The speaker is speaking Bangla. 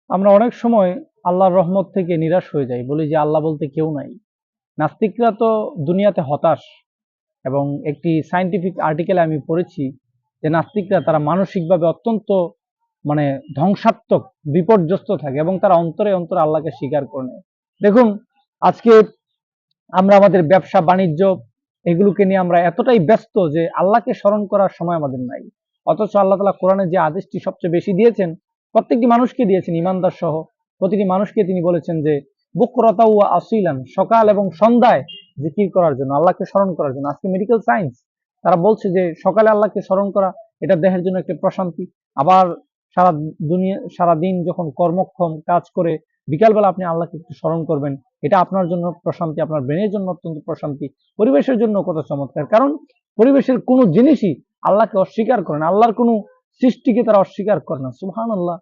আমরা অনেক সময় আল্লাহর রহমত থেকে নিরাশ হয়ে যাই, বলি যে আল্লাহ বলতে কেউ নাই। নাস্তিকরা তো দুনিয়াতে হতাশ। এবং একটি সায়েন্টিফিক আর্টিকেলে আমি পড়েছি যে নাস্তিকরা তারা মানসিকভাবে অত্যন্ত মানে ধ্বংসাত্মক, বিপর্যস্ত থাকে এবং তারা অন্তরে অন্তরে আল্লাহকে স্বীকার করে নেয়। দেখুন, আজকে আমরা আমাদের ব্যবসা বাণিজ্য এগুলোকে নিয়ে আমরা এতটাই ব্যস্ত যে আল্লাহকে স্মরণ করার সময় আমাদের নাই। অথচ আল্লাহ তাআলা কোরআনে যে আদেশটি সবচেয়ে বেশি দিয়েছেন, প্রত্যেকটি মানুষকে দিয়েছেন, ইমানদার সহ প্রতিটি মানুষকে তিনি বলেছেন যে বুকরাতা ওয়া আসিলান, সকাল এবং সন্ধ্যায় জিকির করার জন্য, আল্লাহকে স্মরণ করার জন্য। আজকে মেডিকেল সায়েন্স তারা বলছে যে সকালে আল্লাহকে স্মরণ করা এটা দেহের জন্য একটা প্রশান্তি। আবার সারা দিন যখন কর্মক্ষম কাজ করে বিকালবেলা আপনি আল্লাহকে একটু স্মরণ করবেন, এটা আপনার জন্য প্রশান্তি, আপনার ব্রেনের জন্য অত্যন্ত প্রশান্তি, পরিবেশের জন্য কত চমৎকার। কারণ পরিবেশের কোনো জিনিসই আল্লাহকে অস্বীকার করে না, আল্লাহর কোনো সৃষ্টিকে তারা অস্বীকার করে না। সুবহানাল্লাহ।